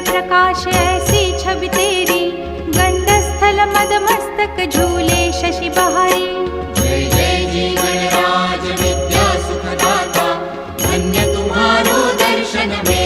प्रकाश ऐसी छवि तेरी, गंडस्थल मद मस्तक झूले शशि बहारी। जय जय जी गणराज विद्या सुखदाता, धन्य तुम्हारो दर्शन में